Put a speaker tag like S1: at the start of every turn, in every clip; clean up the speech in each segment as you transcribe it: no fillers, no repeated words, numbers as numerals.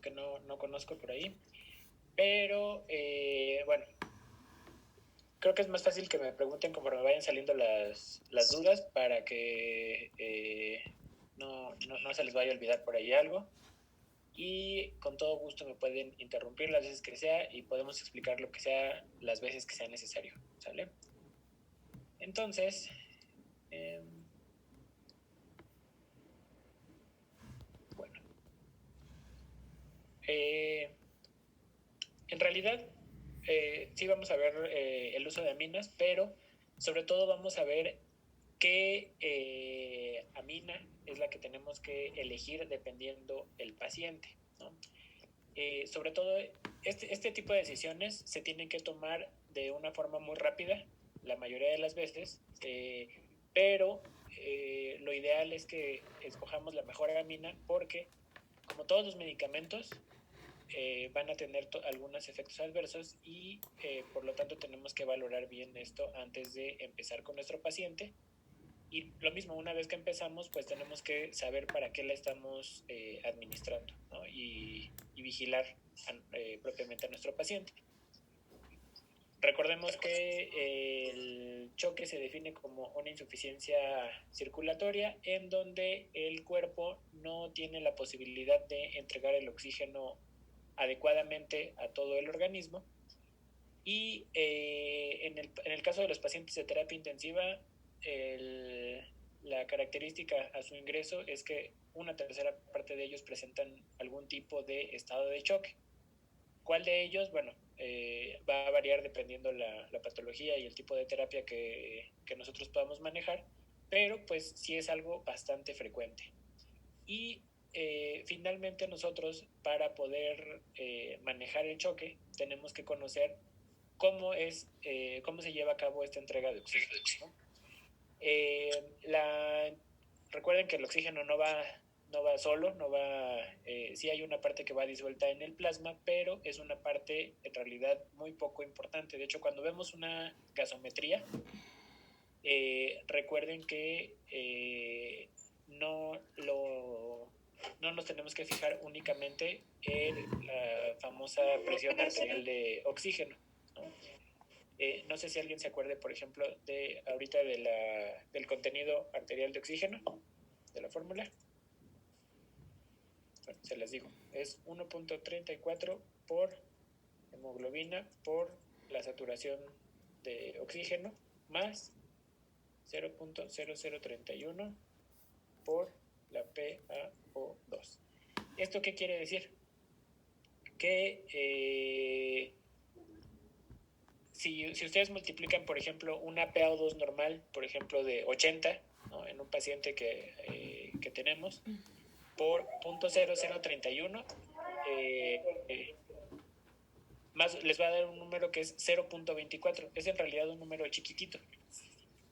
S1: que no conozco por ahí. Pero, bueno, creo que es más fácil que me pregunten conforme vayan saliendo las dudas para que no se les vaya a olvidar por ahí algo. Y con todo gusto me pueden interrumpir las veces que sea y podemos explicar lo que sea las veces que sea necesario, ¿sale? Entonces, bueno, en realidad sí vamos a ver el uso de aminas, pero sobre todo vamos a ver qué amina es la que tenemos que elegir dependiendo el paciente, ¿no? Sobre todo, este tipo de decisiones se tienen que tomar de una forma muy rápida, la mayoría de las veces, pero lo ideal es que escojamos la mejor amina porque, como todos los medicamentos, van a tener algunos efectos adversos y por lo tanto tenemos que valorar bien esto antes de empezar con nuestro paciente. Y lo mismo, una vez que empezamos, pues tenemos que saber para qué la estamos administrando, ¿no? Y vigilar propiamente a nuestro paciente. Recordemos que el choque se define como una insuficiencia circulatoria en donde el cuerpo no tiene la posibilidad de entregar el oxígeno adecuadamente a todo el organismo. Y en el caso de los pacientes de terapia intensiva, la característica a su ingreso es que una tercera parte de ellos presentan algún tipo de estado de choque. ¿Cuál de ellos? Bueno, va a variar dependiendo la patología y el tipo de terapia que nosotros podamos manejar, pero pues sí es algo bastante frecuente. Y finalmente nosotros, para poder manejar el choque, tenemos que conocer cómo se lleva a cabo esta entrega de oxígeno, ¿no? Recuerden que el oxígeno no va solo, sí hay una parte que va disuelta en el plasma, pero es una parte en realidad muy poco importante. De hecho, cuando vemos una gasometría, recuerden que no nos tenemos que fijar únicamente en la famosa presión arterial de oxígeno, ¿no? No sé si alguien se acuerde, por ejemplo, ahorita del contenido arterial de oxígeno, de la fórmula. Bueno, se las digo. Es 1.34 por hemoglobina por la saturación de oxígeno más 0.0031 por la PaO2. ¿Esto qué quiere decir? Que si ustedes multiplican, por ejemplo, una PaO2 normal, por ejemplo, de 80, ¿no? En un paciente que tenemos, por 0.0031, más les va a dar un número que es 0.24. Es en realidad un número chiquitito.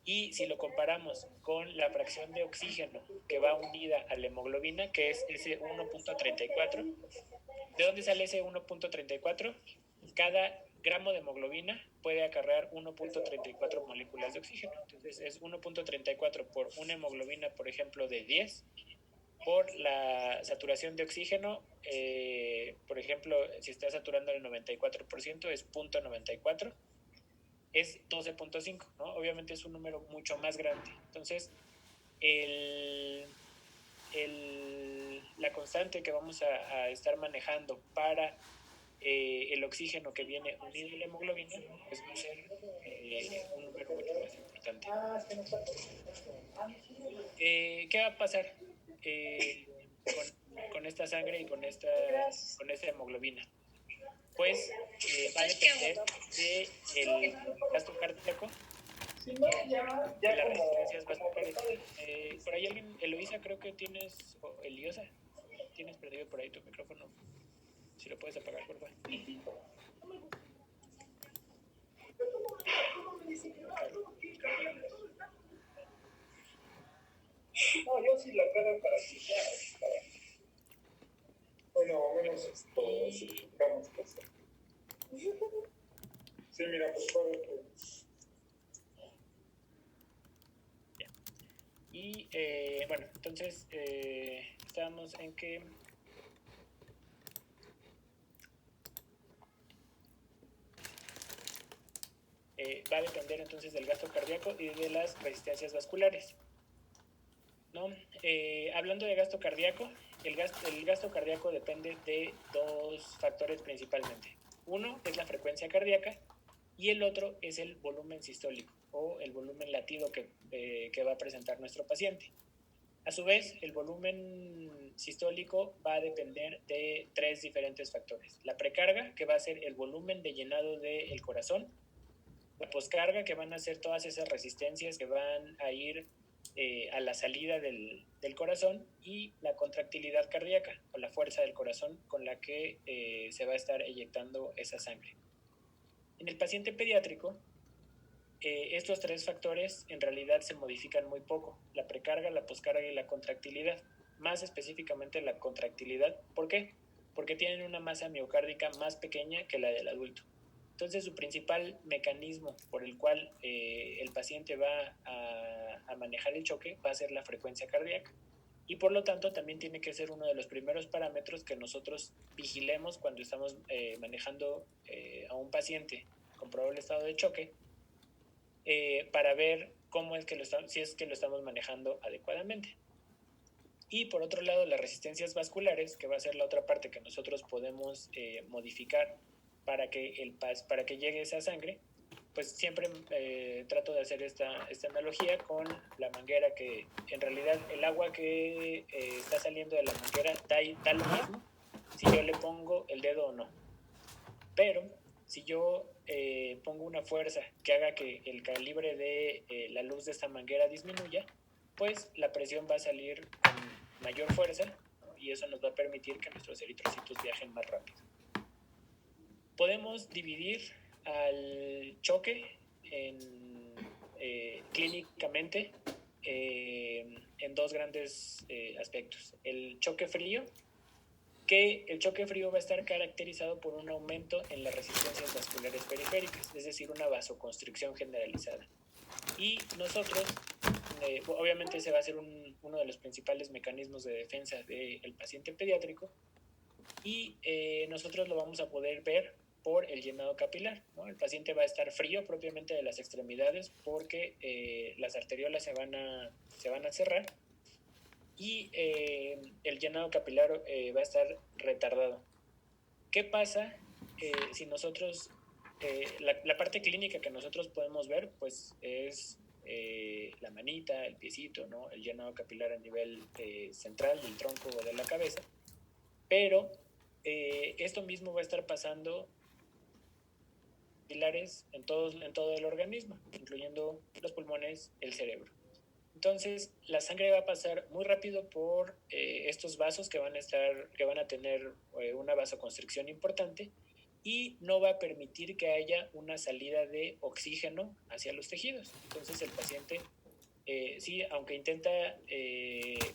S1: Y si lo comparamos con la fracción de oxígeno que va unida a la hemoglobina, que es ese 1.34, ¿de dónde sale ese 1.34? Cada gramo de hemoglobina puede acarrear 1.34 moléculas de oxígeno. Entonces es 1.34 por una hemoglobina, por ejemplo, de 10, por la saturación de oxígeno, por ejemplo, si está saturando el 94%, es 0.94, es 12.5, ¿no? Obviamente es un número mucho más grande. Entonces, la constante que vamos a estar manejando para el oxígeno que viene unido a la hemoglobina, pues va a ser un número mucho más importante. ¿Qué va a pasar con esta sangre y con esta hemoglobina? Pues va a depender del gasto cardíaco y de las resistencias vasculares. Por ahí alguien, Eloisa, creo que tienes, o Eliosa, tienes perdido por ahí tu micrófono. Si lo puedes apagar, por favor.
S2: No, yo sí la cara para quitar. Bueno, menos digamos que sí. Sí, mira, por favor.
S1: Y bueno, entonces estábamos en que va a depender entonces del gasto cardíaco y de las resistencias vasculares, ¿no? Hablando de gasto cardíaco, el gasto cardíaco depende de dos factores principalmente. Uno es la frecuencia cardíaca y el otro es el volumen sistólico o el volumen latido que va a presentar nuestro paciente. A su vez, el volumen sistólico va a depender de tres diferentes factores. La precarga, que va a ser el volumen de llenado del corazón. La poscarga, que van a ser todas esas resistencias que van a ir a la salida del corazón. Y la contractilidad cardíaca, o la fuerza del corazón con la que se va a estar eyectando esa sangre. En el paciente pediátrico, estos tres factores en realidad se modifican muy poco: la precarga, la poscarga y la contractilidad. Más específicamente la contractilidad. ¿Por qué? Porque tienen una masa miocárdica más pequeña que la del adulto. Entonces, su principal mecanismo por el cual el paciente va a manejar el choque va a ser la frecuencia cardíaca. Y por lo tanto también tiene que ser uno de los primeros parámetros que nosotros vigilemos cuando estamos manejando a un paciente con probable estado de choque, para ver cómo es que si es que lo estamos manejando adecuadamente. Y por otro lado, las resistencias vasculares, que va a ser la otra parte que nosotros podemos modificar para que llegue esa sangre, pues siempre trato de hacer esta analogía con la manguera, que en realidad el agua que está saliendo de la manguera da lo mismo si yo le pongo el dedo o no. Pero si yo pongo una fuerza que haga que el calibre de la luz de esta manguera disminuya, pues la presión va a salir con mayor fuerza, ¿no? Y eso nos va a permitir que nuestros eritrocitos viajen más rápido. Podemos dividir al choque clínicamente en dos grandes aspectos. El choque frío, que el choque frío va a estar caracterizado por un aumento en las resistencias vasculares periféricas, es decir, una vasoconstricción generalizada. Y nosotros, obviamente ese va a ser uno de los principales mecanismos de defensa del paciente pediátrico, y nosotros lo vamos a poder ver por el llenado capilar, ¿no? El paciente va a estar frío propiamente de las extremidades porque las arteriolas se van a cerrar, y el llenado capilar va a estar retardado. ¿Qué pasa si nosotros, la parte clínica que nosotros podemos ver, pues es la manita, el piecito, ¿no? El llenado capilar a nivel central del tronco o de la cabeza, pero esto mismo va a estar pasando capilares en todo el organismo, incluyendo los pulmones, el cerebro. Entonces, la sangre va a pasar muy rápido por estos vasos que van a tener una vasoconstricción importante, y no va a permitir que haya una salida de oxígeno hacia los tejidos. Entonces, el paciente, sí, aunque intenta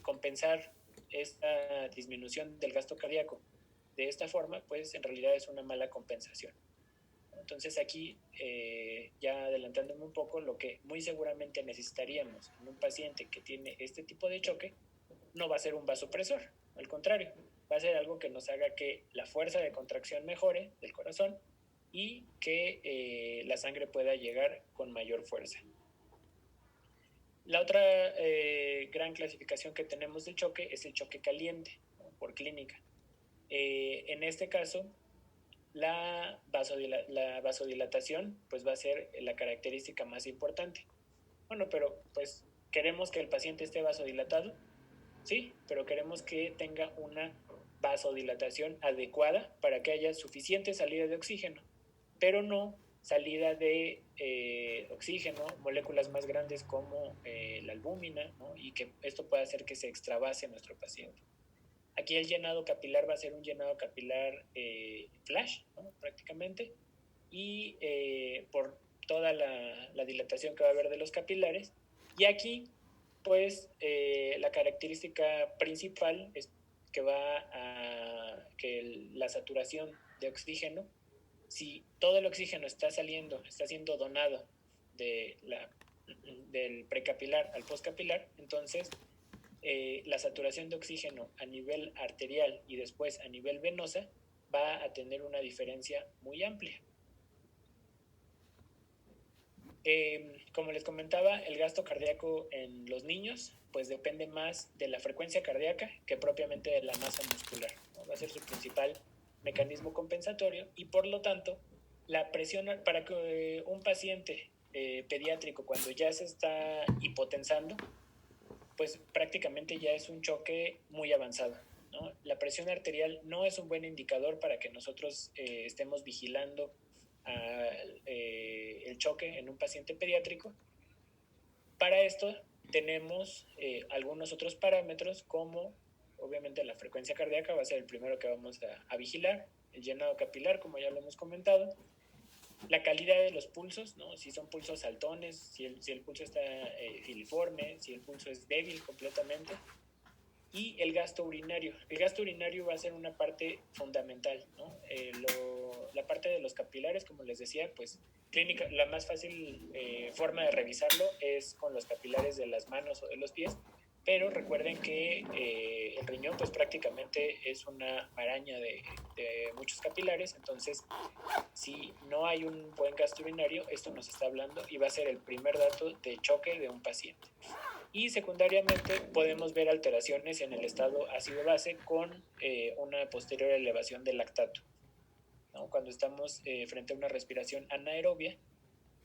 S1: compensar esta disminución del gasto cardíaco de esta forma, pues en realidad es una mala compensación. Entonces aquí, ya adelantándome un poco, lo que muy seguramente necesitaríamos en un paciente que tiene este tipo de choque no va a ser un vasopresor, al contrario, va a ser algo que nos haga que la fuerza de contracción mejore del corazón y que la sangre pueda llegar con mayor fuerza. La otra gran clasificación que tenemos del choque es el choque caliente, ¿no? Por clínica. En este caso, la vasodilatación pues va a ser la característica más importante. Bueno, pero pues queremos que el paciente esté vasodilatado, sí, pero queremos que tenga una vasodilatación adecuada para que haya suficiente salida de oxígeno, pero no salida de oxígeno, moléculas más grandes como la albúmina, ¿no? Y que esto pueda hacer que se extravase nuestro paciente. Aquí el llenado capilar va a ser un llenado capilar flash, ¿no? Prácticamente, y por toda la dilatación que va a haber de los capilares. Y aquí, pues, la característica principal es que la saturación de oxígeno, si todo el oxígeno está siendo donado del precapilar al postcapilar, entonces la saturación de oxígeno a nivel arterial y después a nivel venosa va a tener una diferencia muy amplia. Como les comentaba, el gasto cardíaco en los niños pues depende más de la frecuencia cardíaca que propiamente de la masa muscular, ¿no? Va a ser su principal mecanismo compensatorio y por lo tanto la presión para que un paciente pediátrico cuando ya se está hipotensando pues prácticamente ya es un choque muy avanzado, ¿no? La presión arterial no es un buen indicador para que nosotros estemos vigilando el choque en un paciente pediátrico. Para esto tenemos algunos otros parámetros como obviamente la frecuencia cardíaca va a ser el primero que vamos a vigilar, el llenado capilar como ya lo hemos comentado, la calidad de los pulsos, ¿no? Si son pulsos saltones, si el pulso está filiforme, si el pulso es débil completamente, y el gasto urinario. El gasto urinario va a ser una parte fundamental, ¿no? La parte de los capilares, como les decía, pues clínica, la más fácil forma de revisarlo es con los capilares de las manos o de los pies, pero recuerden que el riñón pues prácticamente es una maraña de muchos capilares, entonces si no hay un buen gasto urinario, esto nos está hablando y va a ser el primer dato de choque de un paciente. Y secundariamente podemos ver alteraciones en el estado ácido-base con una posterior elevación del lactato, ¿no? Cuando estamos frente a una respiración anaerobia,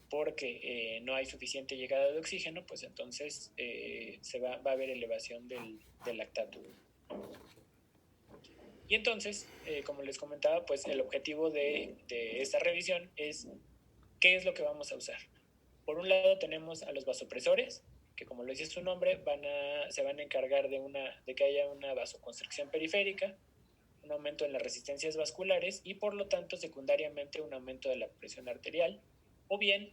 S1: porque no hay suficiente llegada de oxígeno, pues entonces va a haber elevación del lactato. Y entonces, como les comentaba, pues el objetivo de esta revisión es qué es lo que vamos a usar. Por un lado tenemos a los vasopresores, que como lo dice su nombre, se van a encargar de que haya una vasoconstricción periférica, un aumento en las resistencias vasculares y por lo tanto secundariamente un aumento de la presión arterial, o bien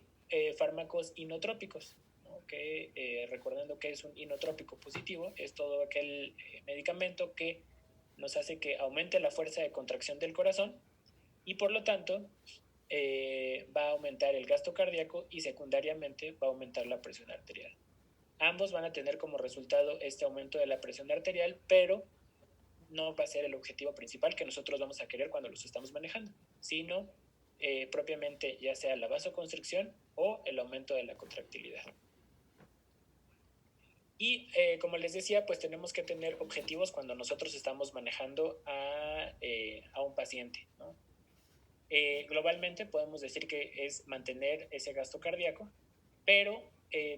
S1: fármacos inotrópicos, ¿no? Que recordando que es un inotrópico positivo, es todo aquel medicamento que nos hace que aumente la fuerza de contracción del corazón y por lo tanto va a aumentar el gasto cardíaco y secundariamente va a aumentar la presión arterial. Ambos van a tener como resultado este aumento de la presión arterial, pero no va a ser el objetivo principal que nosotros vamos a querer cuando los estamos manejando, sino propiamente ya sea la vasoconstricción o el aumento de la contractilidad. Y como les decía, pues tenemos que tener objetivos cuando nosotros estamos manejando a un paciente, ¿no? Globalmente podemos decir que es mantener ese gasto cardíaco, pero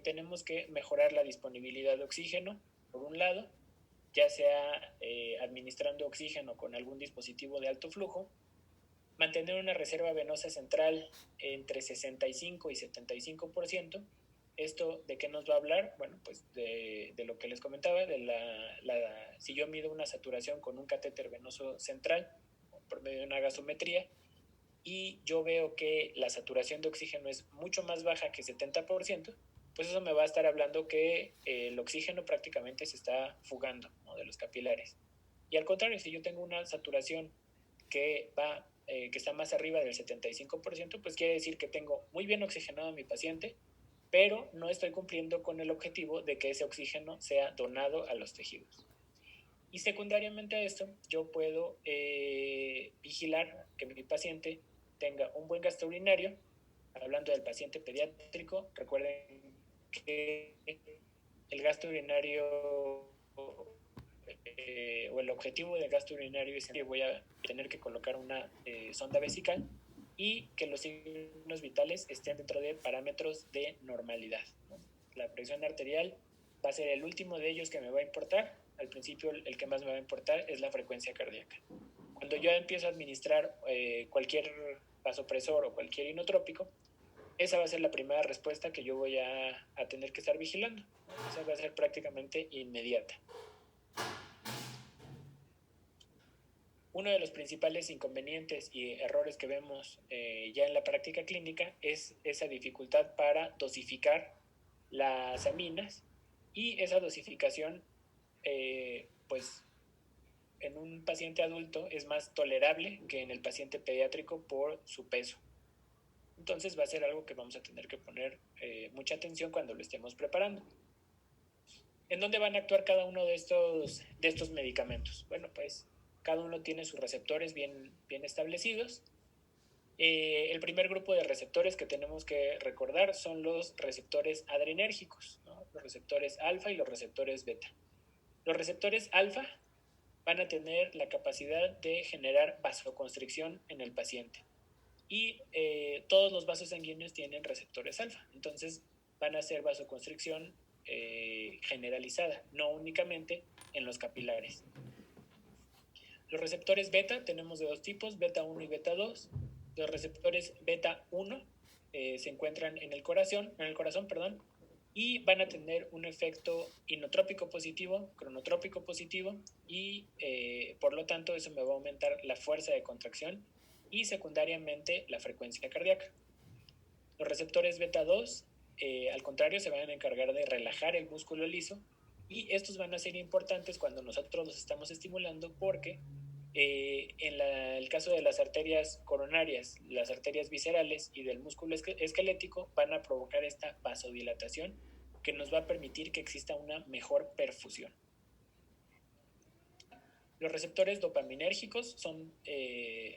S1: tenemos que mejorar la disponibilidad de oxígeno, por un lado, ya sea administrando oxígeno con algún dispositivo de alto flujo, mantener una reserva venosa central entre 65 y 75%. ¿Esto de qué nos va a hablar? Bueno, pues de lo que les comentaba, si yo mido una saturación con un catéter venoso central por medio de una gasometría y yo veo que la saturación de oxígeno es mucho más baja que 70%, pues eso me va a estar hablando que el oxígeno prácticamente se está fugando, ¿no? De los capilares. Y al contrario, si yo tengo una saturación que está más arriba del 75%, pues quiere decir que tengo muy bien oxigenado a mi paciente, pero no estoy cumpliendo con el objetivo de que ese oxígeno sea donado a los tejidos. Y secundariamente a esto, yo puedo vigilar que mi paciente tenga un buen gasto urinario. Hablando del paciente pediátrico, recuerden que el gasto urinario o el objetivo del gasto urinario es que voy a tener que colocar una sonda vesical y que los signos vitales estén dentro de parámetros de normalidad, ¿no? La presión arterial va a ser el último de ellos que me va a importar. Al principio el que más me va a importar es la frecuencia cardíaca. Cuando yo empiezo a administrar cualquier vasopresor o cualquier inotrópico, esa va a ser la primera respuesta que yo voy a tener que estar vigilando. Esa va a ser prácticamente inmediata. Uno de los principales inconvenientes y errores que vemos ya en la práctica clínica es esa dificultad para dosificar las aminas y esa dosificación pues en un paciente adulto es más tolerable que en el paciente pediátrico por su peso. Entonces va a ser algo que vamos a tener que poner mucha atención cuando lo estemos preparando. ¿En dónde van a actuar cada uno de estos medicamentos? Bueno, pues cada uno tiene sus receptores bien establecidos. El primer grupo de receptores que tenemos que recordar son los receptores adrenérgicos, ¿no? Los receptores alfa y los receptores beta. Los receptores alfa van a tener la capacidad de generar vasoconstricción en el paciente. Y todos los vasos sanguíneos tienen receptores alfa. Entonces van a hacer vasoconstricción generalizada, no únicamente en los capilares. Los receptores beta tenemos de dos tipos, beta 1 y beta 2. Los receptores beta 1 se encuentran en el corazón, y van a tener un efecto inotrópico positivo, cronotrópico positivo, y por lo tanto eso me va a aumentar la fuerza de contracción y secundariamente la frecuencia cardíaca. Los receptores beta 2, al contrario, se van a encargar de relajar el músculo liso, y estos van a ser importantes cuando nosotros los estamos estimulando porque en el caso de las arterias coronarias, las arterias viscerales y del músculo esquelético van a provocar esta vasodilatación que nos va a permitir que exista una mejor perfusión. Los receptores dopaminérgicos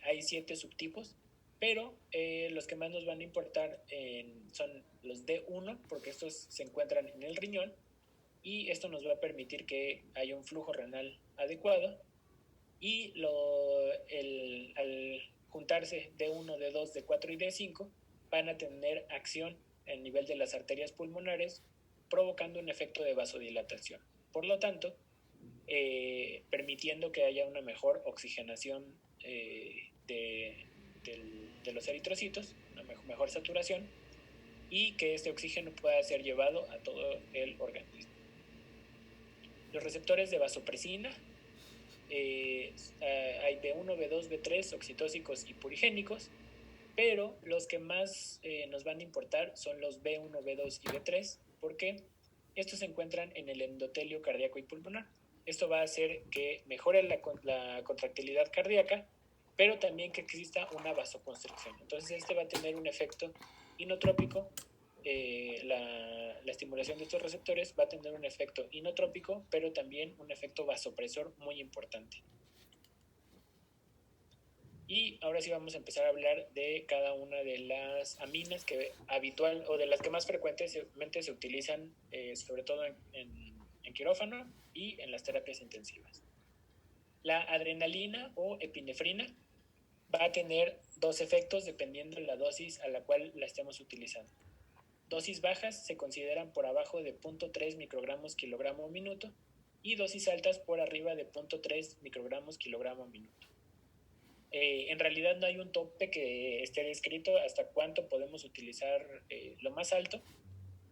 S1: hay 7 subtipos, pero los que más nos van a importar son los D1, porque estos se encuentran en el riñón, y esto nos va a permitir que haya un flujo renal adecuado. Y al juntarse D1, D2, D4 y D5 van a tener acción a nivel de las arterias pulmonares, provocando un efecto de vasodilatación. Por lo tanto, permitiendo que haya una mejor oxigenación de los eritrocitos, una mejor saturación, y que este oxígeno pueda ser llevado a todo el organismo. Los receptores de vasopresina, hay B1, B2, B3, oxitóxicos y purigénicos, pero los que más nos van a importar son los B1, B2 y B3, porque estos se encuentran en el endotelio cardíaco y pulmonar. Esto va a hacer que mejore la contractilidad cardíaca, pero también que exista una vasoconstricción. Entonces este va a tener un efecto inotrópico. La estimulación de estos receptores va a tener un efecto inotrópico, pero también un efecto vasopresor muy importante. Y ahora sí vamos a empezar a hablar de cada una de las aminas que habitual o de las que más frecuentemente se utilizan, sobre todo en quirófano y en las terapias intensivas. La adrenalina o epinefrina va a tener dos efectos dependiendo de la dosis a la cual la estemos utilizando. Dosis bajas se consideran por abajo de 0.3 microgramos kilogramo minuto y dosis altas por arriba de 0.3 microgramos kilogramo minuto. En realidad no hay un tope que esté descrito hasta cuánto podemos utilizar lo más alto,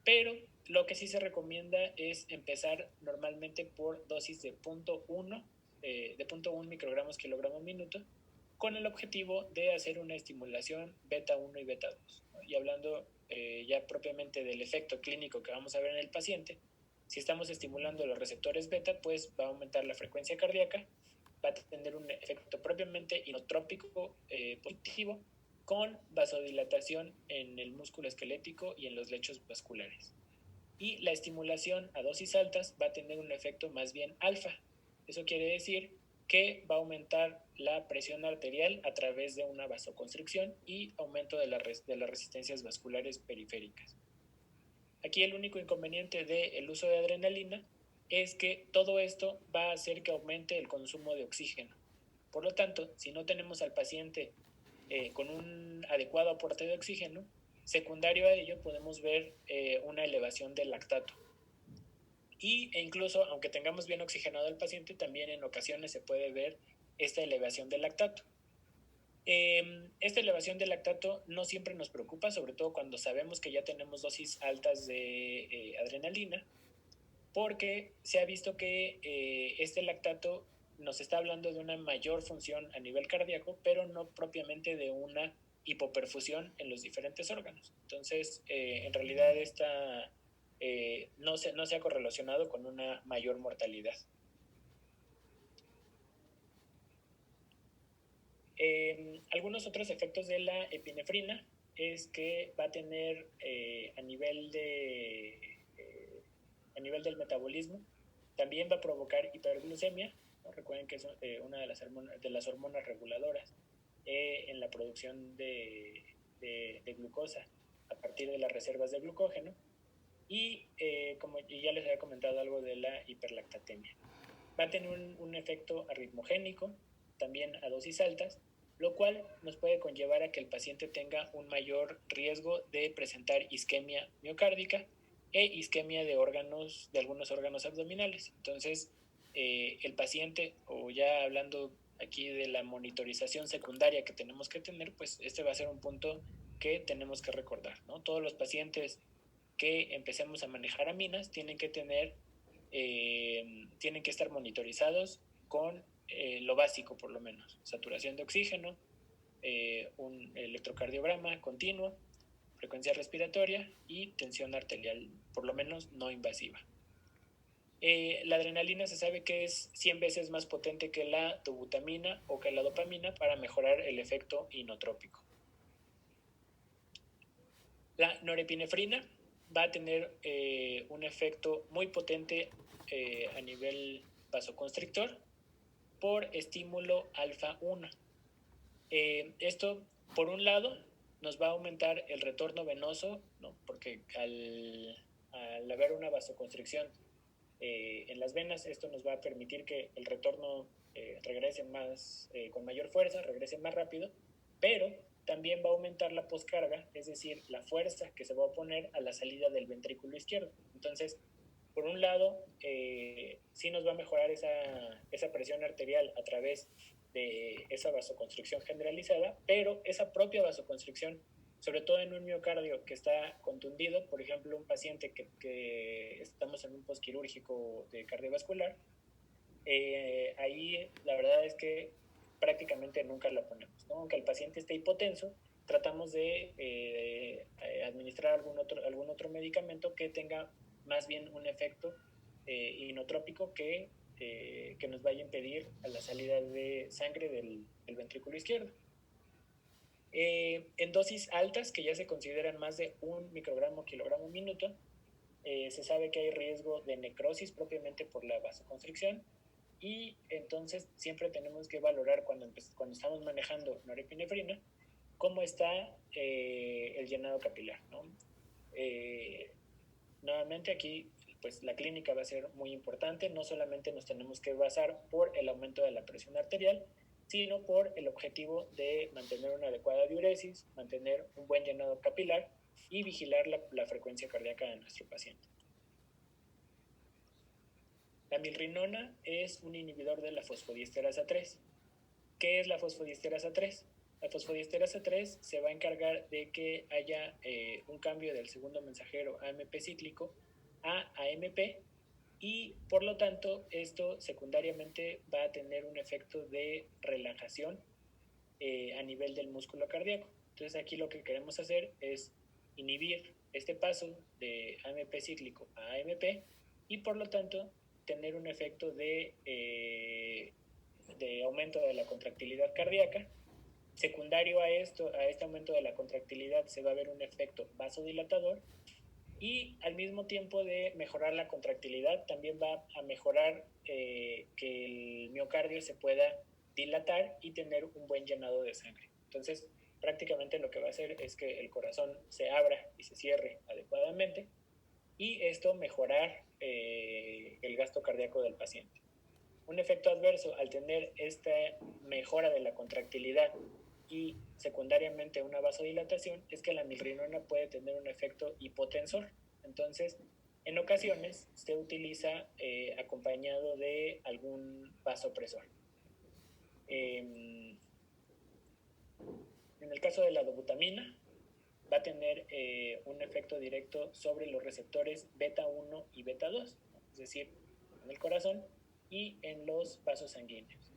S1: pero lo que sí se recomienda es empezar normalmente por dosis de 0.1 microgramos kilogramo minuto, con el objetivo de hacer una estimulación beta 1 y beta 2. Y hablando ya propiamente del efecto clínico que vamos a ver en el paciente, si estamos estimulando los receptores beta, pues va a aumentar la frecuencia cardíaca, va a tener un efecto propiamente inotrópico positivo, con vasodilatación en el músculo esquelético y en los lechos vasculares. Y la estimulación a dosis altas va a tener un efecto más bien alfa. Eso quiere decir que va a aumentar la presión arterial a través de una vasoconstricción y aumento de las resistencias vasculares periféricas. Aquí el único inconveniente del uso de adrenalina es que todo esto va a hacer que aumente el consumo de oxígeno. Por lo tanto, si no tenemos al paciente con un adecuado aporte de oxígeno, secundario a ello podemos ver una elevación del lactato. E incluso, aunque tengamos bien oxigenado al paciente, también en ocasiones se puede ver esta elevación del lactato. Esta elevación del lactato no siempre nos preocupa, sobre todo cuando sabemos que ya tenemos dosis altas de adrenalina, porque se ha visto que este lactato nos está hablando de una mayor función a nivel cardíaco, pero no propiamente de una hipoperfusión en los diferentes órganos. Entonces, en realidad no se ha correlacionado con una mayor mortalidad. Algunos otros efectos de la epinefrina es que va a tener a nivel del metabolismo, también va a provocar hiperglucemia, ¿no? Recuerden que es una de las hormonas reguladoras en la producción de glucosa a partir de las reservas de glucógeno y como ya les había comentado algo de la hiperlactatemia. Va a tener un efecto arritmogénico, también a dosis altas, lo cual nos puede conllevar a que el paciente tenga un mayor riesgo de presentar isquemia miocárdica e isquemia de algunos órganos abdominales. Entonces, el paciente, o ya hablando aquí de la monitorización secundaria que tenemos que tener, pues este va a ser un punto que tenemos que recordar, ¿no? Todos los pacientes que empecemos a manejar aminas tienen que estar monitorizados con lo básico, por lo menos: saturación de oxígeno, un electrocardiograma continuo, frecuencia respiratoria y tensión arterial, por lo menos no invasiva. La adrenalina se sabe que es 100 veces más potente que la dobutamina o que la dopamina para mejorar el efecto inotrópico. La norepinefrina va a tener un efecto muy potente a nivel vasoconstrictor por estímulo alfa 1. Esto, por un lado, nos va a aumentar el retorno venoso, ¿no? Porque al haber una vasoconstricción en las venas, esto nos va a permitir que el retorno regrese con mayor fuerza, regrese más rápido, pero también va a aumentar la poscarga, es decir, la fuerza que se va a oponer a la salida del ventrículo izquierdo. Entonces, por un lado, sí nos va a mejorar esa presión arterial a través de esa vasoconstricción generalizada, pero esa propia vasoconstricción, sobre todo en un miocardio que está contundido, por ejemplo, un paciente que estamos en un postquirúrgico de cardiovascular, ahí la verdad es que prácticamente nunca la ponemos, ¿no? Aunque el paciente esté hipotenso, tratamos de administrar algún otro medicamento que tenga más bien un efecto inotrópico que nos vaya a impedir a la salida de sangre del ventrículo izquierdo. En dosis altas, que ya se consideran más de 1 microgramo kilogramo minuto, se sabe que hay riesgo de necrosis propiamente por la vasoconstricción, y entonces siempre tenemos que valorar cuando estamos manejando norepinefrina cómo está el llenado capilar, ¿no? Nuevamente aquí, pues la clínica va a ser muy importante. No solamente nos tenemos que basar por el aumento de la presión arterial, sino por el objetivo de mantener una adecuada diuresis, mantener un buen llenado capilar y vigilar la frecuencia cardíaca de nuestro paciente. La milrinona es un inhibidor de la fosfodiesterasa 3. ¿Qué es la fosfodiesterasa 3? La fosfodiesterasa 3 se va a encargar de que haya un cambio del segundo mensajero AMP cíclico a AMP, y por lo tanto esto secundariamente va a tener un efecto de relajación a nivel del músculo cardíaco. Entonces aquí lo que queremos hacer es inhibir este paso de AMP cíclico a AMP y por lo tanto tener un efecto de aumento de la contractilidad cardíaca. Secundario a este aumento de la contractilidad, se va a ver un efecto vasodilatador, y al mismo tiempo de mejorar la contractilidad, también va a mejorar que el miocardio se pueda dilatar y tener un buen llenado de sangre. Entonces, prácticamente lo que va a hacer es que el corazón se abra y se cierre adecuadamente, y esto mejorar el gasto cardíaco del paciente. Un efecto adverso al tener esta mejora de la contractilidad y secundariamente una vasodilatación es que la milrinona puede tener un efecto hipotensor. Entonces, en ocasiones se utiliza acompañado de algún vasopresor. En el caso de la dobutamina, va a tener un efecto directo sobre los receptores beta 1 y beta 2, ¿no? Es decir, en el corazón y en los vasos sanguíneos,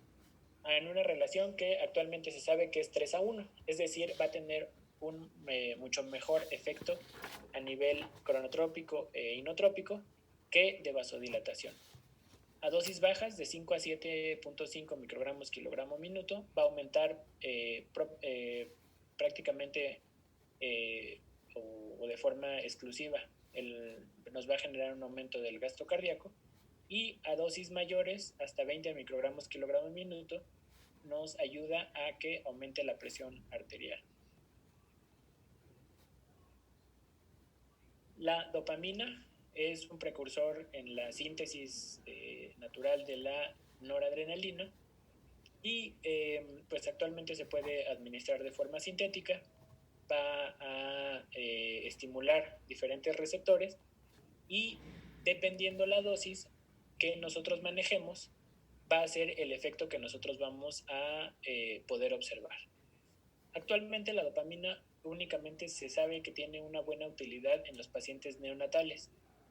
S1: en una relación que actualmente se sabe que es 3:1, es decir, va a tener un mucho mejor efecto a nivel cronotrópico e inotrópico que de vasodilatación. A dosis bajas de 5 a 7.5 microgramos kilogramo minuto va a aumentar prácticamente o de forma exclusiva nos va a generar un aumento del gasto cardíaco, y a dosis mayores, hasta 20 microgramos kilogramo minuto, nos ayuda a que aumente la presión arterial. La dopamina es un precursor en la síntesis natural de la noradrenalina y pues actualmente se puede administrar de forma sintética. Va a estimular diferentes receptores y dependiendo la dosis que nosotros manejemos, va a ser el efecto que nosotros vamos a poder observar. Actualmente la dopamina únicamente se sabe que tiene una buena utilidad en los pacientes neonatales.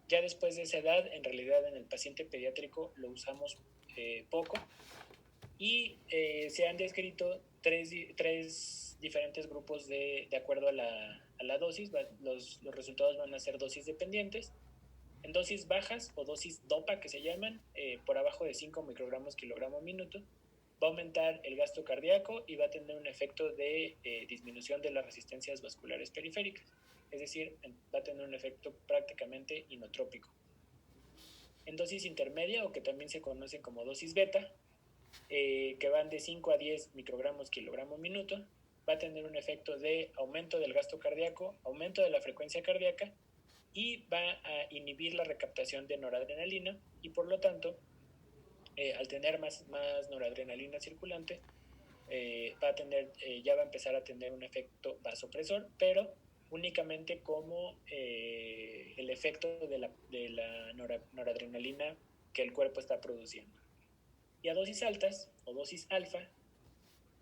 S1: Ya después de esa edad, en realidad en el paciente pediátrico lo usamos poco y se han descrito tres diferentes grupos de acuerdo a la dosis. Los resultados van a ser dosis dependientes. En dosis bajas o dosis DOPA que se llaman, por abajo de 5 microgramos kilogramo minuto, va a aumentar el gasto cardíaco y va a tener un efecto de disminución de las resistencias vasculares periféricas. Es decir, va a tener un efecto prácticamente inotrópico. En dosis intermedia, o que también se conoce como dosis beta, que van de 5 a 10 microgramos kilogramo minuto, va a tener un efecto de aumento del gasto cardíaco, aumento de la frecuencia cardíaca y va a inhibir la recaptación de noradrenalina y por lo tanto, al tener más noradrenalina circulante, ya va a empezar a tener un efecto vasopresor, pero únicamente como el efecto de la noradrenalina que el cuerpo está produciendo. Y a dosis altas, o dosis alfa,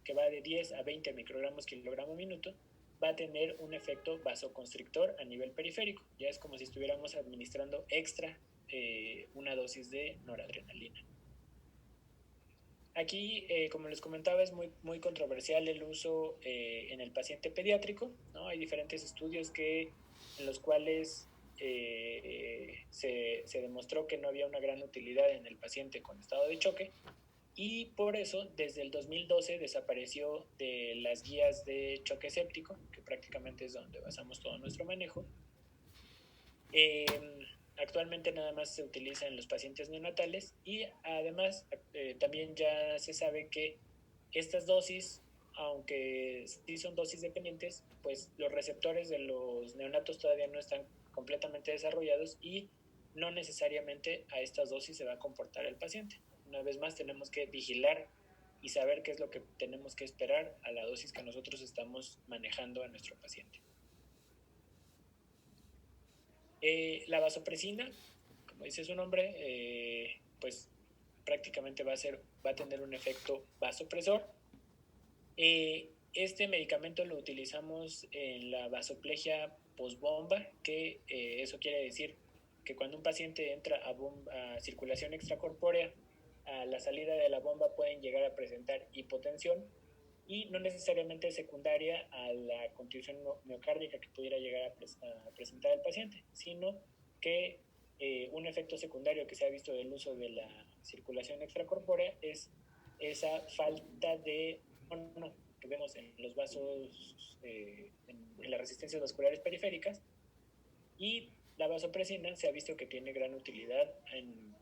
S1: que va de 10 a 20 microgramos kilogramo minuto, va a tener un efecto vasoconstrictor a nivel periférico. Ya es como si estuviéramos administrando extra una dosis de noradrenalina. Aquí, como les comentaba, es muy controversial el uso en el paciente pediátrico, ¿no? Hay diferentes estudios en los cuales se demostró que no había una gran utilidad en el paciente con estado de choque y por eso desde el 2012 desapareció de las guías de choque séptico, que prácticamente es donde basamos todo nuestro manejo. Actualmente nada más se utiliza en los pacientes neonatales y además también ya se sabe que estas dosis, aunque sí son dosis dependientes, pues los receptores de los neonatos todavía no están completamente desarrollados y no necesariamente a estas dosis se va a comportar el paciente. Una vez más tenemos que vigilar y saber qué es lo que tenemos que esperar a la dosis que nosotros estamos manejando a nuestro paciente. La vasopresina, como dice su nombre, pues prácticamente va a tener un efecto vasopresor. Este medicamento lo utilizamos en la vasoplegia postbomba, que eso quiere decir que cuando un paciente entra a circulación extracorpórea, a la salida de la bomba pueden llegar a presentar hipotensión y no necesariamente secundaria a la contusión miocárdica que pudiera llegar a presentar el paciente, sino que un efecto secundario que se ha visto del uso de la circulación extracorpórea es esa falta de que vemos en los vasos, en las resistencias vasculares periféricas, y la vasopresina se ha visto que tiene gran utilidad en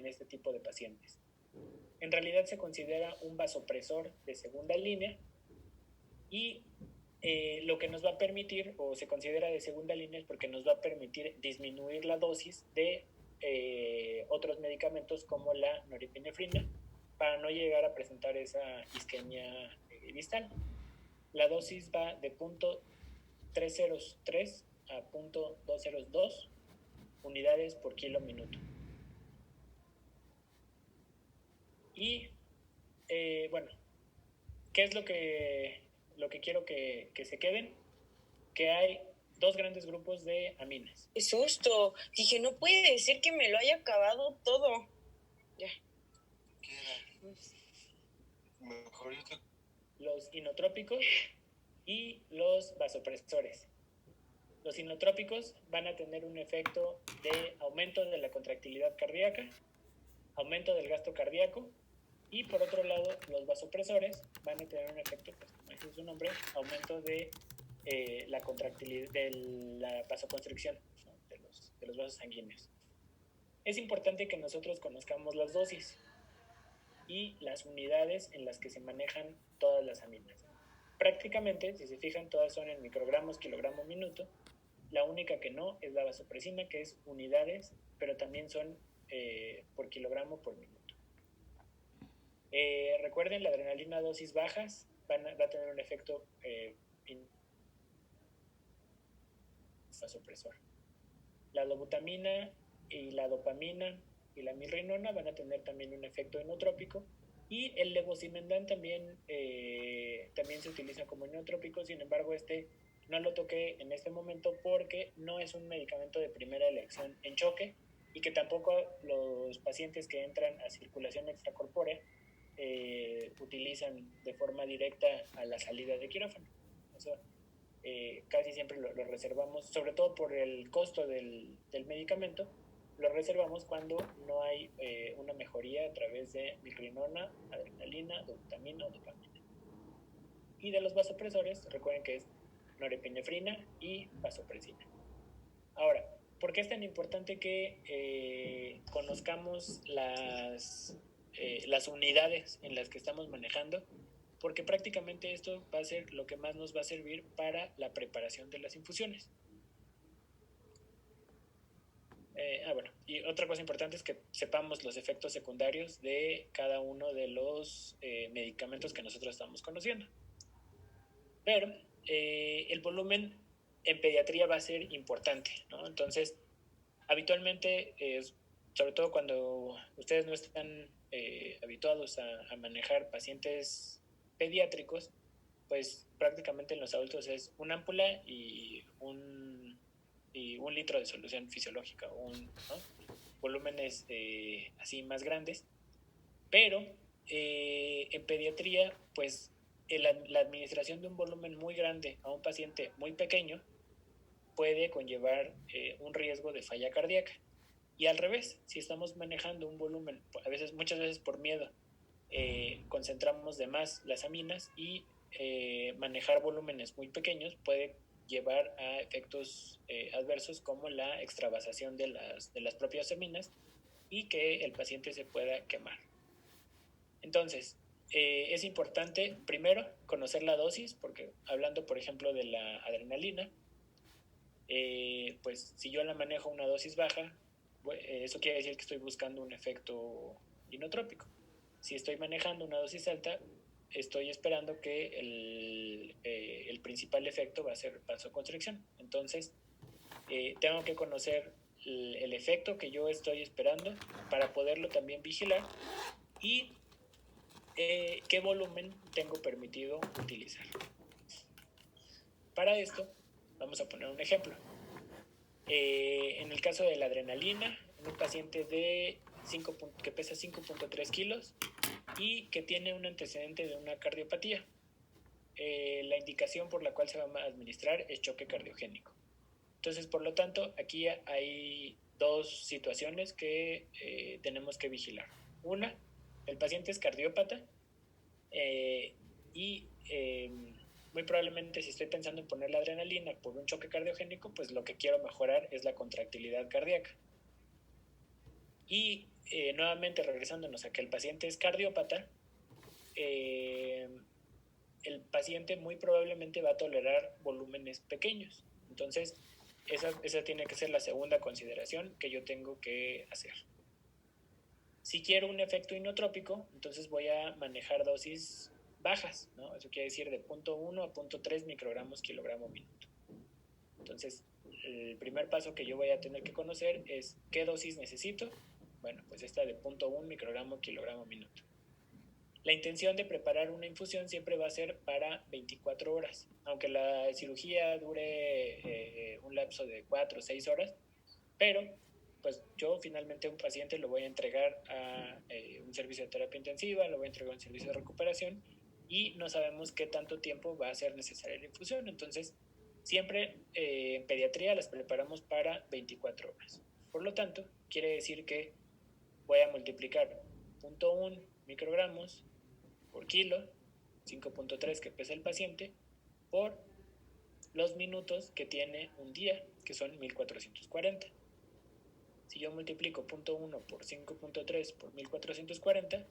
S1: este tipo de pacientes. En realidad se considera un vasopresor de segunda línea y lo que nos va a permitir, o se considera de segunda línea, es porque nos va a permitir disminuir la dosis de otros medicamentos como la norepinefrina para no llegar a presentar esa isquemia distal. La dosis va de 0.303 a 0.202 unidades por kilo minuto. Y bueno, ¿qué es lo que quiero que se queden? Que hay dos grandes grupos de aminas.
S3: ¡Qué susto! Dije, no puede ser que me lo haya acabado todo. Ya.
S4: ¿Qué era? Mejor yo te...
S1: Los inotrópicos y los vasopresores. Los inotrópicos van a tener un efecto de aumento de la contractilidad cardíaca, aumento del gasto cardíaco, y por otro lado, los vasopresores van a tener un efecto, pues, como dice su nombre, aumento de la contractilidad, de la vasoconstricción, ¿no? de los vasos sanguíneos. Es importante que nosotros conozcamos las dosis y las unidades en las que se manejan todas las aminas. Prácticamente, si se fijan, todas son en microgramos, kilogramo, minuto. La única que no es la vasopresina, que es unidades, pero también son por kilogramo por minuto. Recuerden, la adrenalina a dosis bajas va a tener un efecto vasopresor. La dobutamina y la dopamina y la milrinona van a tener también un efecto inotrópico, y el levosimendan también se utiliza como inotrópico. Sin embargo, no lo toqué en este momento porque no es un medicamento de primera elección en choque, y que tampoco los pacientes que entran a circulación extracorpórea utilizan de forma directa a la salida de quirófano. Eso casi siempre lo reservamos, sobre todo por el costo del medicamento, lo reservamos cuando no hay una mejoría a través de milrinona, adrenalina, dobutamina o dopamina. Y de los vasopresores, recuerden que es norepinefrina y vasopresina. Ahora, ¿por qué es tan importante que conozcamos las unidades en las que estamos manejando? Porque prácticamente esto va a ser lo que más nos va a servir para la preparación de las infusiones. Bueno, y otra cosa importante es que sepamos los efectos secundarios de cada uno de los medicamentos que nosotros estamos conociendo. Pero el volumen en pediatría va a ser importante, ¿no? Entonces, habitualmente, sobre todo cuando ustedes no están habituados a manejar pacientes pediátricos, pues prácticamente en los adultos es una ámpula y un litro de solución fisiológica, ¿no? Volúmenes así más grandes. Pero en pediatría, pues la administración de un volumen muy grande a un paciente muy pequeño puede conllevar un riesgo de falla cardíaca. Y al revés, si estamos manejando un volumen, muchas veces por miedo, concentramos de más las aminas, y manejar volúmenes muy pequeños puede llevar a efectos adversos como la extravasación de las propias aminas y que el paciente se pueda quemar. Entonces, es importante primero conocer la dosis, porque hablando por ejemplo de la adrenalina, pues si yo la manejo a una dosis baja, eso quiere decir que estoy buscando un efecto inotrópico. Si estoy manejando una dosis alta, estoy esperando que el principal efecto va a ser vasoconstricción. Entonces, tengo que conocer el efecto que yo estoy esperando para poderlo también vigilar, y qué volumen tengo permitido utilizar. Para esto, vamos a poner un ejemplo. En el caso de la adrenalina, en un paciente que pesa 5.3 kilos y que tiene un antecedente de una cardiopatía, la indicación por la cual se va a administrar es choque cardiogénico. Entonces, por lo tanto, aquí hay dos situaciones que tenemos que vigilar. Una, el paciente es cardiópata y muy probablemente, si estoy pensando en poner la adrenalina por un choque cardiogénico, pues lo que quiero mejorar es la contractilidad cardíaca. Y nuevamente, regresándonos a que el paciente es cardiópata, el paciente muy probablemente va a tolerar volúmenes pequeños. Entonces, esa tiene que ser la segunda consideración que yo tengo que hacer. Si quiero un efecto inotrópico, entonces voy a manejar dosis bajas, ¿no? Eso quiere decir de 0.1 a 0.3 microgramos kilogramo minuto. Entonces, el primer paso que yo voy a tener que conocer es qué dosis necesito. Bueno, pues esta de 0.1 microgramo kilogramo minuto. La intención de preparar una infusión siempre va a ser para 24 horas, aunque la cirugía dure un lapso de 4 o 6 horas, pero pues yo finalmente a un paciente lo voy a entregar a un servicio de terapia intensiva, lo voy a entregar a un servicio de recuperación, y no sabemos qué tanto tiempo va a ser necesaria la infusión. Entonces, siempre en pediatría las preparamos para 24 horas. Por lo tanto, quiere decir que voy a multiplicar 0.1 microgramos por kilo, 5.3 que pesa el paciente, por los minutos que tiene un día, que son 1440. Si yo multiplico 0.1 por 5.3 por 1440,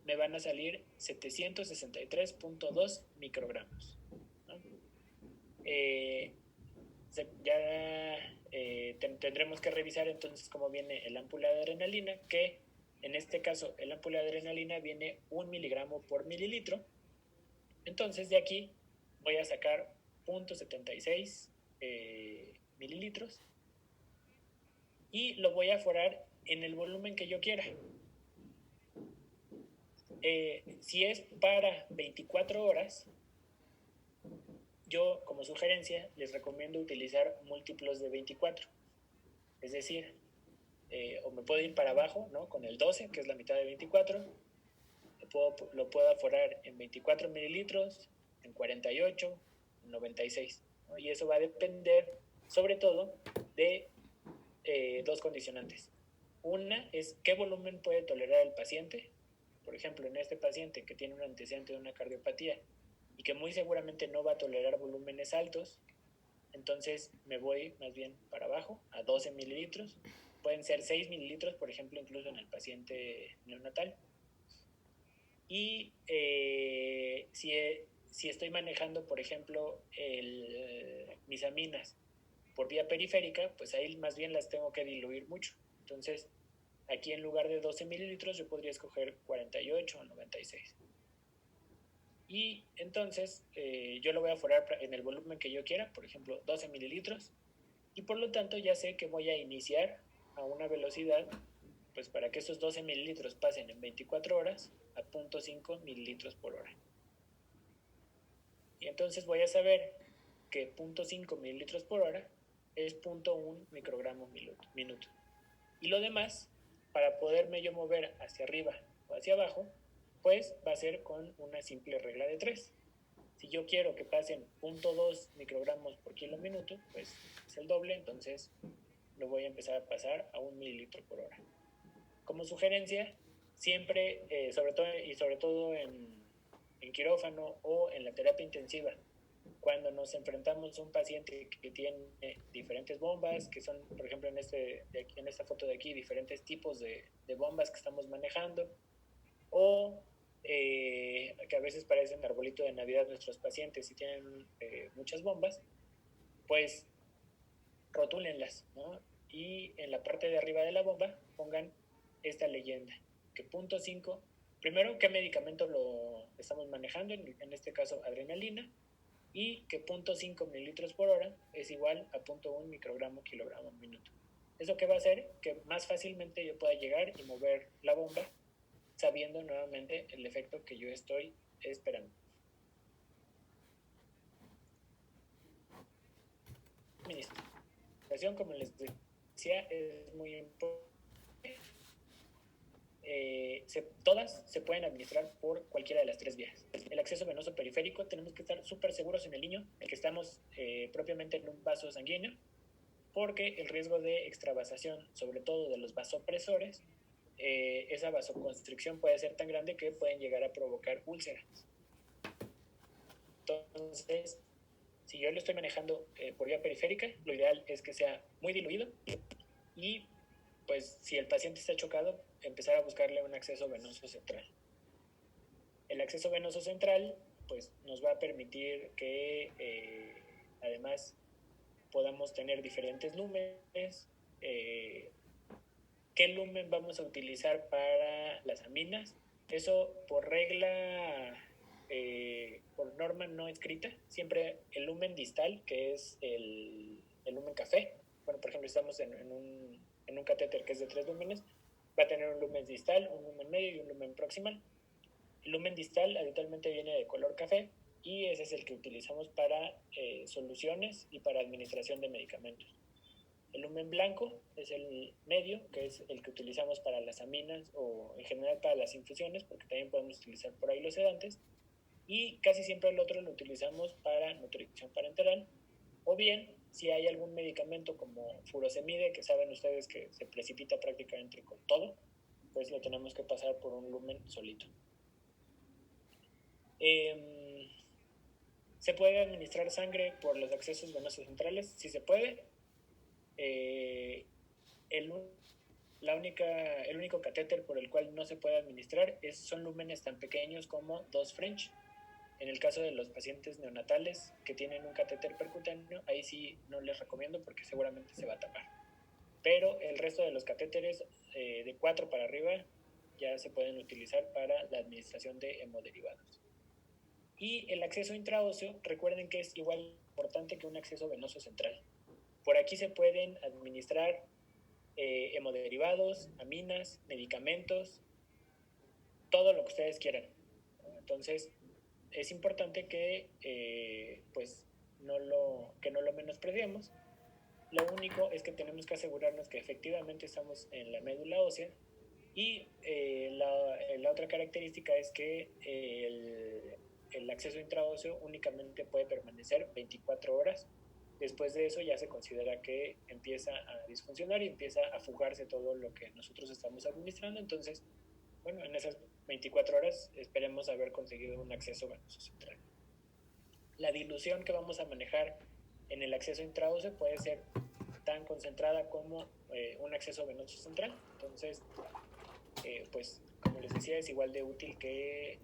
S1: me van a salir 763.2 microgramos, ¿no? Tendremos que revisar entonces cómo viene el ámpula de adrenalina, que en este caso el ámpula de adrenalina viene 1 miligramo por mililitro. Entonces de aquí voy a sacar 0.76 mililitros y lo voy a aforar en el volumen que yo quiera. Si es para 24 horas, yo como sugerencia les recomiendo utilizar múltiplos de 24. Es decir, o me puedo ir para abajo, ¿no? Con el 12, que es la mitad de 24. Lo puedo aforar en 24 mililitros, en 48, en 96. ¿No? Y eso va a depender, sobre todo, de dos condicionantes. Una es qué volumen puede tolerar el paciente. Por ejemplo, en este paciente que tiene un antecedente de una cardiopatía y que muy seguramente no va a tolerar volúmenes altos, entonces me voy más bien para abajo, a 12 mililitros. Pueden ser 6 mililitros, por ejemplo, incluso en el paciente neonatal. Y si estoy manejando, por ejemplo, mis aminas por vía periférica, pues ahí más bien las tengo que diluir mucho. Entonces, aquí en lugar de 12 mililitros, yo podría escoger 48 o 96. Y entonces yo lo voy a aforar en el volumen que yo quiera, por ejemplo 12 mililitros, y por lo tanto ya sé que voy a iniciar a una velocidad, pues para que esos 12 mililitros pasen en 24 horas a 0.5 mililitros por hora. Y entonces voy a saber que 0.5 mililitros por hora es 0.1 microgramo minuto. Y lo demás, para poderme yo mover hacia arriba o hacia abajo, pues va a ser con una simple regla de 3. Si yo quiero que pasen 0.2 microgramos por kilo minuto, pues es el doble, entonces lo voy a empezar a pasar a 1 mililitro por hora. Como sugerencia, siempre, sobre todo en quirófano o en la terapia intensiva, cuando nos enfrentamos a un paciente que tiene diferentes bombas, que son, por ejemplo, en esta foto de aquí, diferentes tipos de bombas que estamos manejando, o que a veces parecen arbolito de Navidad nuestros pacientes y tienen muchas bombas, pues rotúlenlas, ¿no? Y en la parte de arriba de la bomba pongan esta leyenda, que 0.5, primero qué medicamento lo estamos manejando, en este caso adrenalina, y que 0.5 mililitros por hora es igual a 0.1 microgramo kilogramo minuto. ¿Eso qué va a hacer? Que más fácilmente yo pueda llegar y mover la bomba sabiendo nuevamente el efecto que yo estoy esperando. Administración, como les decía, es muy importante. Todas se pueden administrar por cualquiera de las tres vías. El acceso venoso periférico, tenemos que estar súper seguros en el niño, en que estamos propiamente en un vaso sanguíneo, porque el riesgo de extravasación, sobre todo de los vasopresores, esa vasoconstricción puede ser tan grande que pueden llegar a provocar úlceras. Entonces, si yo lo estoy manejando por vía periférica, lo ideal es que sea muy diluido y, pues, si el paciente está chocado, empezar a buscarle un acceso venoso central. El acceso venoso central, pues, nos va a permitir que, además, podamos tener diferentes lúmenes. ¿Qué lumen vamos a utilizar para las aminas? Eso por regla, por norma no escrita, siempre el lumen distal, que es el lumen café. Bueno, por ejemplo, estamos en un catéter que es de 3 lúmenes, va a tener un lumen distal, un lumen medio y un lumen proximal. El lumen distal habitualmente viene de color café y ese es el que utilizamos para soluciones y para administración de medicamentos. El lumen blanco es el medio, que es el que utilizamos para las aminas o en general para las infusiones, porque también podemos utilizar por ahí los sedantes. Y casi siempre el otro lo utilizamos para nutrición parenteral. O bien, si hay algún medicamento como furosemide, que saben ustedes que se precipita prácticamente con todo, pues lo tenemos que pasar por un lumen solito. ¿Se puede administrar sangre por los accesos venosos centrales? Sí se puede. El el único catéter por el cual no se puede administrar son lúmenes tan pequeños como 2 French. En el caso de los pacientes neonatales que tienen un catéter percutáneo, ahí sí no les recomiendo porque seguramente se va a tapar. Pero el resto de los catéteres de 4 para arriba ya se pueden utilizar para la administración de hemoderivados. Y el acceso intraóseo, recuerden que es igual importante que un acceso venoso central. Por aquí se pueden administrar hemoderivados, aminas, medicamentos, todo lo que ustedes quieran. Entonces, es importante que pues no lo menospreciemos. Lo único es que tenemos que asegurarnos que efectivamente estamos en la médula ósea y la otra característica es que el acceso intraóseo únicamente puede permanecer 24 horas. Después de eso ya se considera que empieza a disfuncionar y empieza a fugarse todo lo que nosotros estamos administrando. Entonces, bueno, en esas 24 horas esperemos haber conseguido un acceso venoso central. La dilución que vamos a manejar en el acceso intraóseo puede ser tan concentrada como un acceso venoso central. Entonces, pues, como les decía, es igual de útil que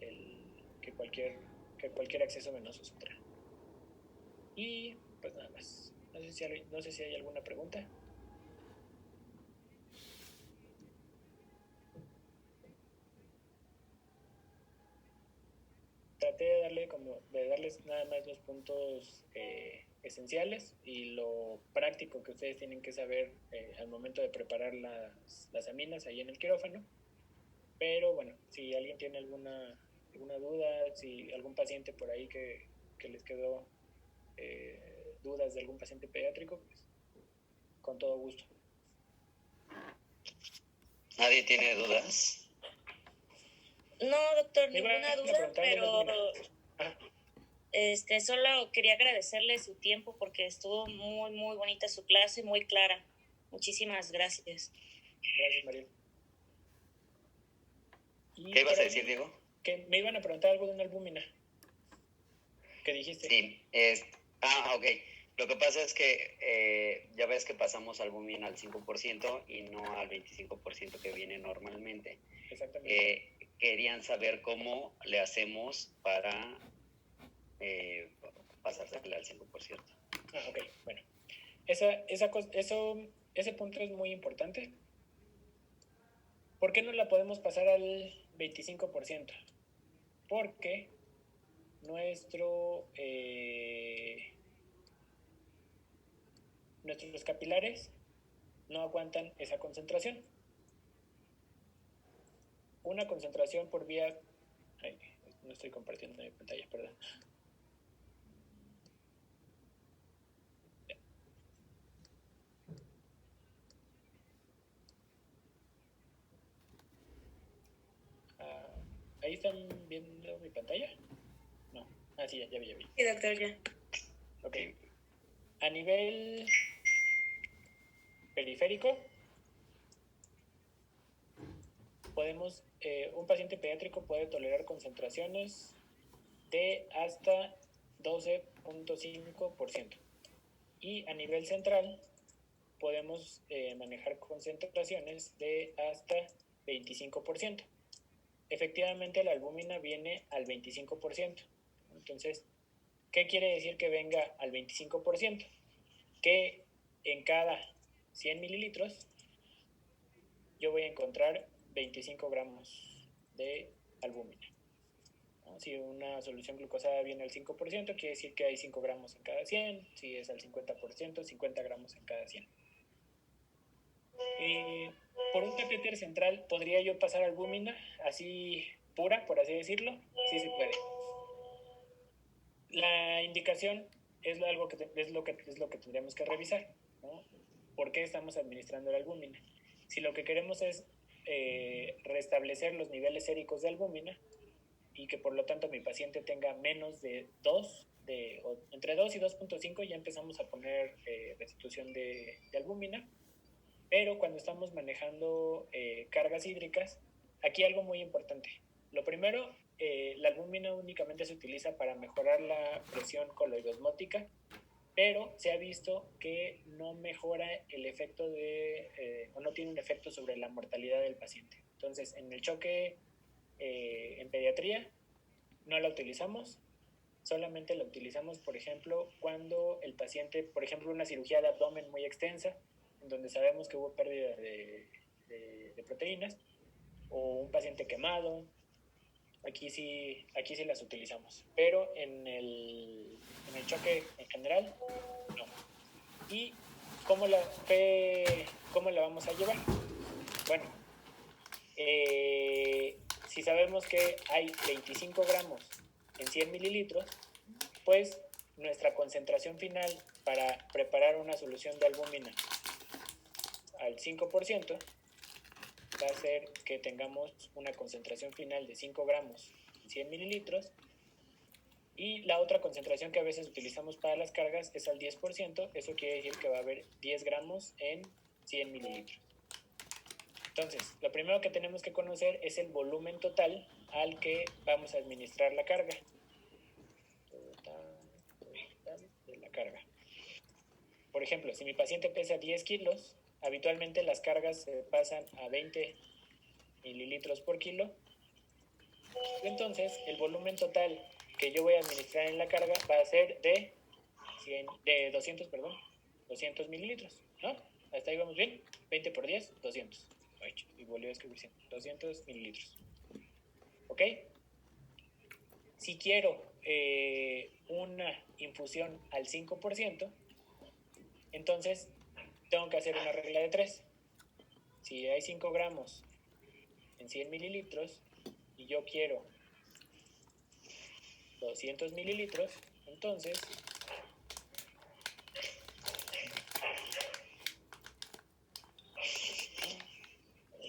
S1: cualquier acceso venoso central. Y pues nada más. No sé si hay alguna pregunta. Traté de darles nada más los puntos esenciales y lo práctico que ustedes tienen que saber al momento de preparar las aminas ahí en el quirófano. Pero bueno, si alguien tiene alguna duda, si algún paciente por ahí que les quedó dudas de algún paciente pediátrico, pues con todo gusto.
S4: ¿Nadie tiene dudas?
S3: No, doctor, ninguna duda, pero solo quería agradecerle su tiempo porque estuvo muy, muy bonita su clase, muy clara. Muchísimas gracias.
S1: Gracias, Mariel.
S4: ¿Qué ibas a decir, Diego?
S1: Que me iban a preguntar algo de una albúmina. ¿Qué dijiste?
S4: Sí, ok. Lo que pasa es que ya ves que pasamos albúmina al 5% y no al 25% que viene normalmente.
S1: Exactamente.
S4: Querían saber cómo le hacemos para pasársela al 5%.
S1: Ok, bueno. Ese punto es muy importante. ¿Por qué no la podemos pasar al 25%? Porque nuestros capilares no aguantan esa concentración. Una concentración por vía... Ay, no estoy compartiendo mi pantalla, perdón. ¿Ahí están viendo mi pantalla? No. Sí, ya vi.
S3: Sí, doctor, ya.
S1: Ok. A nivel periférico, un paciente pediátrico puede tolerar concentraciones de hasta 12.5%. Y a nivel central, podemos manejar concentraciones de hasta 25%. Efectivamente, la albúmina viene al 25%. Entonces, ¿qué quiere decir que venga al 25%? Que en cada 100 mililitros yo voy a encontrar 25 gramos de albúmina. ¿No? Si una solución glucosada viene al 5%, quiere decir que hay 5 gramos en cada 100. Si es al 50%, 50 gramos en cada 100. Por un catéter central, ¿podría yo pasar albúmina así pura, por así decirlo? Sí se puede. La indicación es lo que tendríamos que revisar, ¿no? ¿Por qué estamos administrando la albúmina? Si lo que queremos es restablecer los niveles séricos de albúmina y que por lo tanto mi paciente tenga menos de 2, entre 2 y 2.5, ya empezamos a poner restitución de albúmina. Pero cuando estamos manejando cargas hídricas, aquí algo muy importante. Lo primero, la albúmina únicamente se utiliza para mejorar la presión coloidosmótica pero se ha visto que no mejora el efecto o no tiene un efecto sobre la mortalidad del paciente. Entonces, en el choque en pediatría no la utilizamos, solamente la utilizamos, por ejemplo, cuando el paciente, por ejemplo, una cirugía de abdomen muy extensa, en donde sabemos que hubo pérdida de proteínas, o un paciente quemado, aquí sí las utilizamos, pero en el choque en general, no. ¿Y cómo la vamos a llevar? Bueno, si sabemos que hay 25 gramos en 100 mililitros, pues nuestra concentración final para preparar una solución de albúmina al 5% va a ser que tengamos una concentración final de 5 gramos en 100 mililitros, y la otra concentración que a veces utilizamos para las cargas es al 10%, eso quiere decir que va a haber 10 gramos en 100 mililitros. Entonces, lo primero que tenemos que conocer es el volumen total al que vamos a administrar la carga. Total de la carga. Por ejemplo, si mi paciente pesa 10 kilos, habitualmente las cargas se pasan a 20 mililitros por kilo. Entonces, el volumen total que yo voy a administrar en la carga va a ser de 200 mililitros, ¿no? ¿Hasta ahí vamos bien? 20 por 10, 200. Ay, y volvió a escribir 100. 200 mililitros. ¿Ok? Si quiero una infusión al 5%, entonces tengo que hacer una regla de 3. Si hay 5 gramos en 100 mililitros y yo quiero 200 mililitros, entonces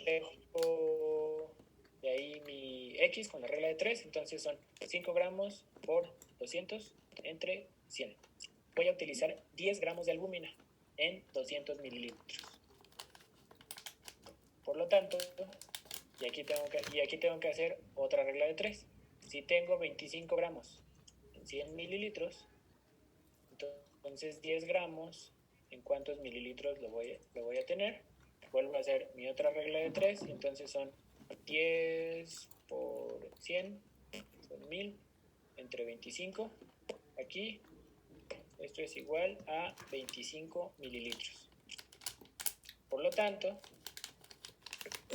S1: dejo de ahí mi X con la regla de 3, entonces son 5 gramos por 200 entre 100. Voy a utilizar 10 gramos de albúmina en 200 mililitros. Por lo tanto, y aquí tengo que hacer otra regla de 3. Si tengo 25 gramos en 100 mililitros, entonces 10 gramos, ¿en cuántos mililitros lo voy a tener? Vuelvo a hacer mi otra regla de 3, y entonces son 10 por 100, son 1000, entre 25, aquí, esto es igual a 25 mililitros. Por lo tanto...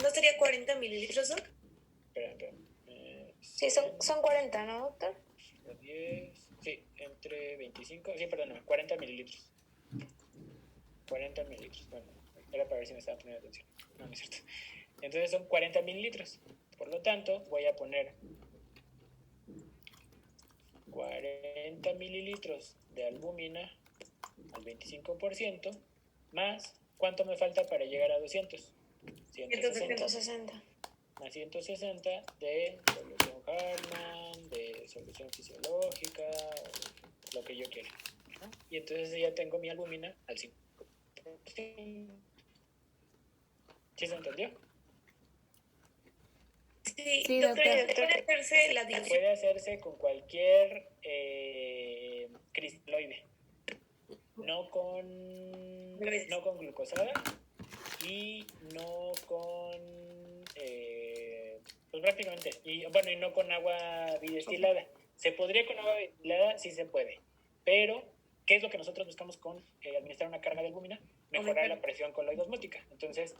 S5: ¿No sería 40 mililitros, Doc?
S1: Espera.
S3: Sí, son 40, ¿no, doctor?
S1: 10, sí, entre 25, sí, perdón, 40 mililitros. 40 mililitros, bueno, era para ver si me estaba poniendo atención. No, no es cierto. Entonces son 40 mililitros. Por lo tanto, voy a poner 40 mililitros de albúmina al 25%, más, ¿cuánto me falta para llegar a 200?
S5: 160.
S1: Más 160 de solución Hartmann, de solución fisiológica, o lo que yo quiera, ¿no? Y entonces ya tengo mi albúmina al 5%. ¿Sí se entendió?
S5: Sí, doctora, ¿puede hacerse la dilución?
S1: Puede hacerse con cualquier cristaloide, no con glucosada y no con pues prácticamente, y no con agua bidestilada. ¿Se podría con agua bidestilada? Sí se puede, pero ¿qué es lo que nosotros buscamos con administrar una carga de albúmina? Mejorar la presión coloidosmótica. Entonces,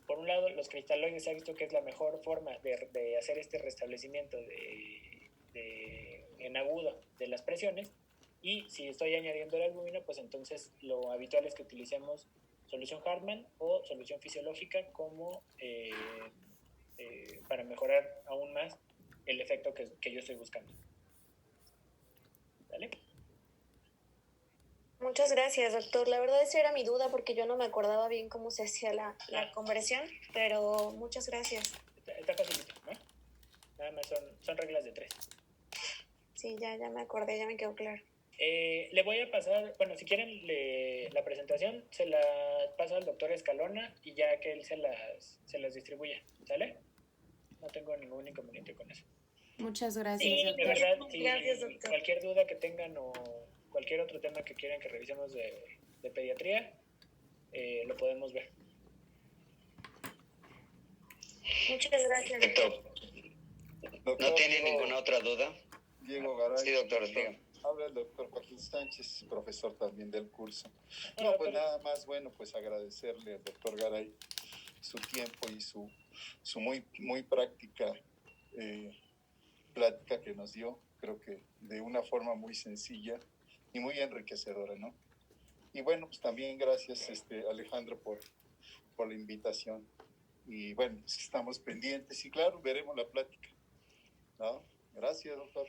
S1: por un lado, los cristaloides se ha visto que es la mejor forma de hacer este restablecimiento en agudo de las presiones, y si estoy añadiendo el albúmina, pues entonces lo habitual es que utilicemos solución Hartmann o solución fisiológica como para mejorar aún más el efecto que yo estoy buscando. ¿Vale?
S5: Muchas gracias, doctor. La verdad esa era mi duda porque yo no me acordaba bien cómo se hacía la conversión, pero muchas gracias.
S1: Está facilito, ¿no? Nada más son reglas de 3.
S5: Sí, ya me acordé, ya me quedó claro.
S1: Le voy a pasar, bueno, si quieren la presentación, se la paso al doctor Escalona y ya que él se las distribuya, ¿sale? No tengo ningún inconveniente con eso.
S6: Muchas gracias,
S5: Sí,
S6: doctor.
S1: De verdad,
S5: Gracias, doctor.
S1: cualquier duda que tengan o cualquier otro tema que quieran que revisemos de pediatría, lo podemos ver.
S3: Muchas gracias.
S4: Perfecto.
S6: Doctor,
S4: ¿No tiene ninguna otra duda?
S6: Diego Garay.
S4: Sí, doctor, diga.
S6: Habla el doctor Joaquín Sánchez, profesor también del curso.
S1: Hola,
S6: No, pues
S1: doctor.
S6: nada más, bueno, pues agradecerle al doctor Garay su tiempo y su muy práctica plática que nos dio, creo que de una forma muy sencilla y muy enriquecedora, ¿no? Y bueno, pues también gracias, Alejandro, por la invitación. Y bueno, pues estamos pendientes y claro, veremos la plática, ¿no? Gracias, doctor.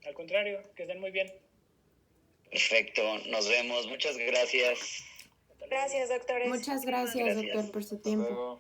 S1: Al contrario, que estén muy bien.
S4: Perfecto, nos vemos. Muchas gracias.
S1: Hasta luego.
S5: Gracias, doctores.
S7: Muchas gracias,
S4: Gracias.
S7: doctor, por su
S6: Hasta
S7: tiempo.
S6: luego.